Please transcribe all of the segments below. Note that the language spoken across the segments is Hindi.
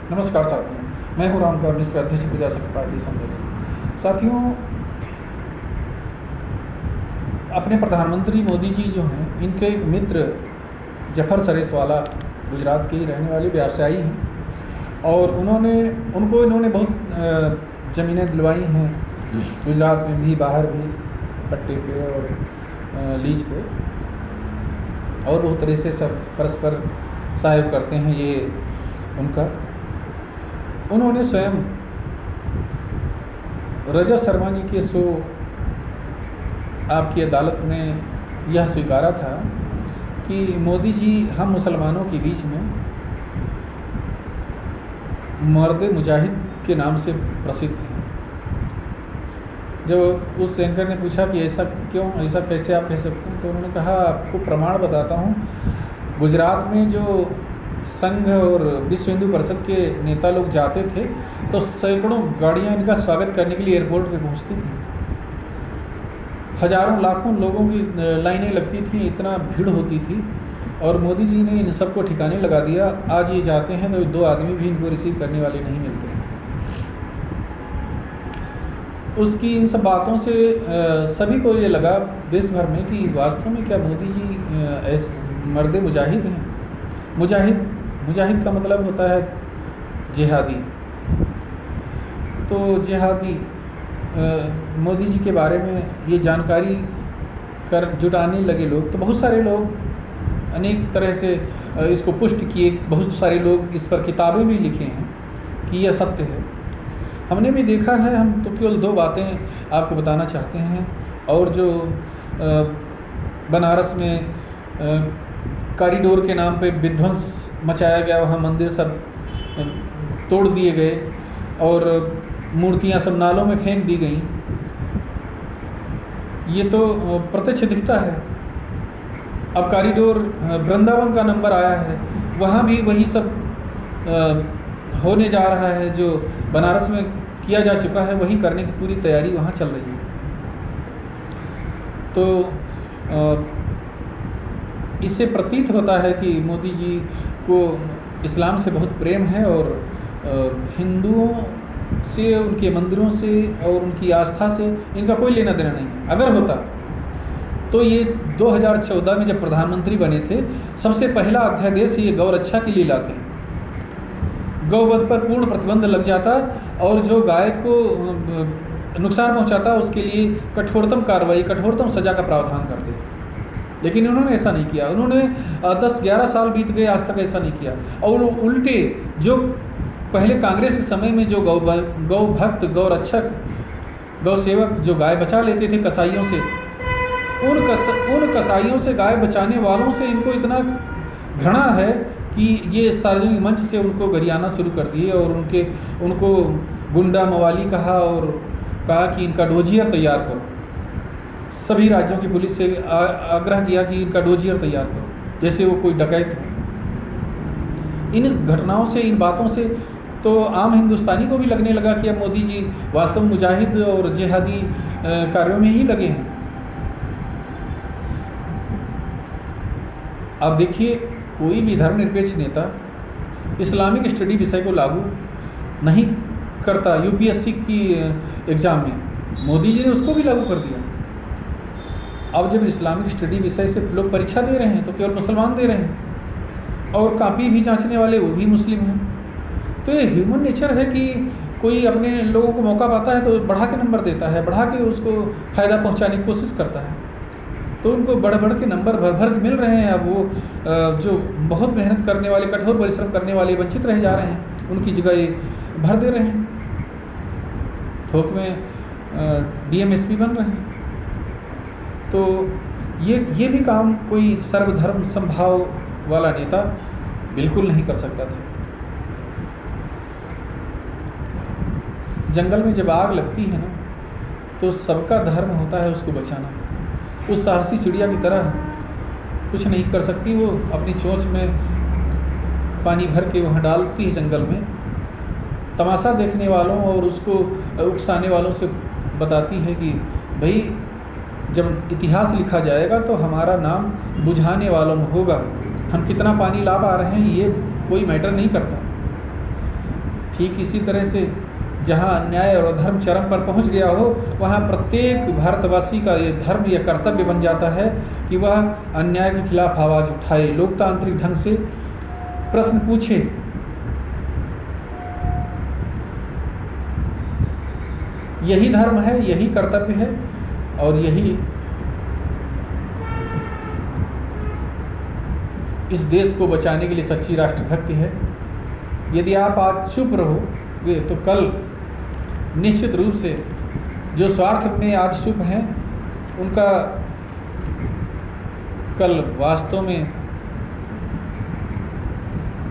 नमस्कार साथियों, मैं हूं रामकुमार मिश्र, अध्यक्ष प्रजाशक्ति पार्टी संघर्ष। साथियों, अपने प्रधानमंत्री मोदी जी जो हैं, इनके एक मित्र जफर सरेसवाला गुजरात के ही रहने वाले व्यवसायी हैं और इन्होंने बहुत ज़मीनें दिलवाई हैं गुजरात में भी, बाहर भी, पट्टे पे और लीज पे, और बहुत तरह से सब परस्पर सहयोग करते हैं। ये उन्होंने स्वयं रजत शर्मा जी के शो आपकी अदालत में यह स्वीकारा था कि मोदी जी हम मुसलमानों के बीच में मर्द मुजाहिद के नाम से प्रसिद्ध हैं। जब उस एंकर ने पूछा कि ऐसा क्यों, ऐसा कैसे आप कह सकते हैं, तो उन्होंने कहा आपको प्रमाण बताता हूँ। गुजरात में जो संघ और विश्व हिंदू परिषद के नेता लोग जाते थे तो सैकड़ों गाड़ियाँ इनका स्वागत करने के लिए एयरपोर्ट पे पहुँचती थी। हजारों लाखों लोगों की लाइनें लगती थी, इतना भीड़ होती थी, और मोदी जी ने इन सबको ठिकाने लगा दिया। आज ये जाते हैं तो 2 आदमी भी इनको रिसीव करने वाले नहीं मिलते हैं। उसकी इन सब बातों से सभी को ये लगा देश भर में कि वास्तव में क्या मोदी जी ऐसे मर्द मुजाहिद हैं। मुजाहिद का मतलब होता है जिहादी। तो जिहादी मोदी जी के बारे में ये जानकारी जुटाने लगे लोग, तो बहुत सारे लोग अनेक तरह से इसको पुष्ट किए। बहुत सारे लोग इस पर किताबें भी लिखे हैं कि यह सत्य है। हमने भी देखा है। हम तो केवल 2 बातें आपको बताना चाहते हैं। और जो बनारस में कॉरिडोर के नाम पे विध्वंस मचाया गया, वहाँ मंदिर सब तोड़ दिए गए और मूर्तियाँ सब नालों में फेंक दी गई, ये तो प्रत्यक्ष दिखता है। अब कॉरिडोर वृंदावन का नंबर आया है, वहाँ भी वही सब होने जा रहा है। जो बनारस में किया जा चुका है वही करने की पूरी तैयारी वहाँ चल रही है। तो इससे प्रतीत होता है कि मोदी जी को इस्लाम से बहुत प्रेम है और हिंदुओं से, उनके मंदिरों से और उनकी आस्था से इनका कोई लेना देना नहीं है। अगर होता तो ये 2014 में जब प्रधानमंत्री बने थे, सबसे पहला अध्यादेश ये गौ रक्षा के लिए लाते हैं। गौवध पर पूर्ण प्रतिबंध लग जाता और जो गाय को नुकसान पहुंचाता उसके लिए कठोरतम कार्रवाई, कठोरतम सज़ा का प्रावधान करते। लेकिन उन्होंने ऐसा नहीं किया। उन्होंने 10-11 साल बीत गए, आज तक ऐसा नहीं किया। और उल्टे जो पहले कांग्रेस के समय में जो गौ भक्त, गौ रक्षक, गौ सेवक जो गाय बचा लेते थे कसाईयों से, उन कसाईयों से, गाय बचाने वालों से इनको इतना घृणा है कि ये सार्वजनिक मंच से उनको गरियाना शुरू कर दिए और उनको गुंडा मवाली कहा और कहा कि इनका डोजियर तैयार करो। सभी राज्यों की पुलिस से आग्रह किया कि इनका डोजियर तैयार करो, जैसे वो कोई डकैत हो। इन घटनाओं से, इन बातों से तो आम हिंदुस्तानी को भी लगने लगा कि अब मोदी जी वास्तव में मुजाहिद और जिहादी कार्यों में ही लगे हैं। अब देखिए, कोई भी धर्मनिरपेक्ष नेता इस्लामिक स्टडी विषय को लागू नहीं करता यूपीएससी की एग्ज़ाम में। मोदी जी ने उसको भी लागू कर दिया। अब जब इस्लामिक स्टडी विषय से लोग परीक्षा दे रहे हैं तो केवल मुसलमान दे रहे हैं, और कापी भी जांचने वाले वो भी मुस्लिम हैं। तो ये ह्यूमन नेचर है कि कोई अपने लोगों को मौका पाता है तो बढ़ा के नंबर देता है, बढ़ा के उसको फ़ायदा पहुंचाने की कोशिश करता है। तो उनको बढ़ के नंबर भर के मिल रहे हैं। अब वो जो बहुत मेहनत करने वाले, कठोर परिश्रम करने वाले वंचित रह जा रहे हैं, उनकी जगह ये भर दे रहे हैं, थोक में डीएमएसपी बन रहे हैं। तो ये भी काम कोई सर्वधर्म समभाव वाला नेता बिल्कुल नहीं कर सकता था। जंगल में जब आग लगती है ना, तो सबका धर्म होता है उसको बचाना। उस साहसी चिड़िया की तरह कुछ नहीं कर सकती, वो अपनी चोंच में पानी भर के वहाँ डालती है जंगल में। तमाशा देखने वालों और उसको उकसाने वालों से बताती है कि भाई, जब इतिहास लिखा जाएगा तो हमारा नाम बुझाने वालों में होगा। हम कितना पानी ला पा रहे हैं ये कोई मैटर नहीं करता। ठीक इसी तरह से जहाँ अन्याय और अधर्म चरम पर पहुँच गया हो, वहाँ प्रत्येक भारतवासी का ये धर्म या कर्तव्य बन जाता है कि वह अन्याय के खिलाफ आवाज़ उठाए, लोकतांत्रिक ढंग से प्रश्न पूछे। यही धर्म है, यही कर्तव्य है और यही इस देश को बचाने के लिए सच्ची राष्ट्रभक्ति है। यदि आप आज चुप रहोगे तो कल निश्चित रूप से जो स्वार्थ में आज चुप हैं उनका कल वास्तव में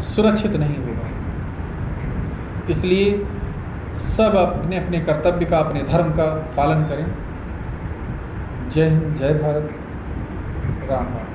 सुरक्षित नहीं होगा। इसलिए सब अपने अपने कर्तव्य का, अपने धर्म का पालन करें। जय हिंद, जय भारत, राम राम।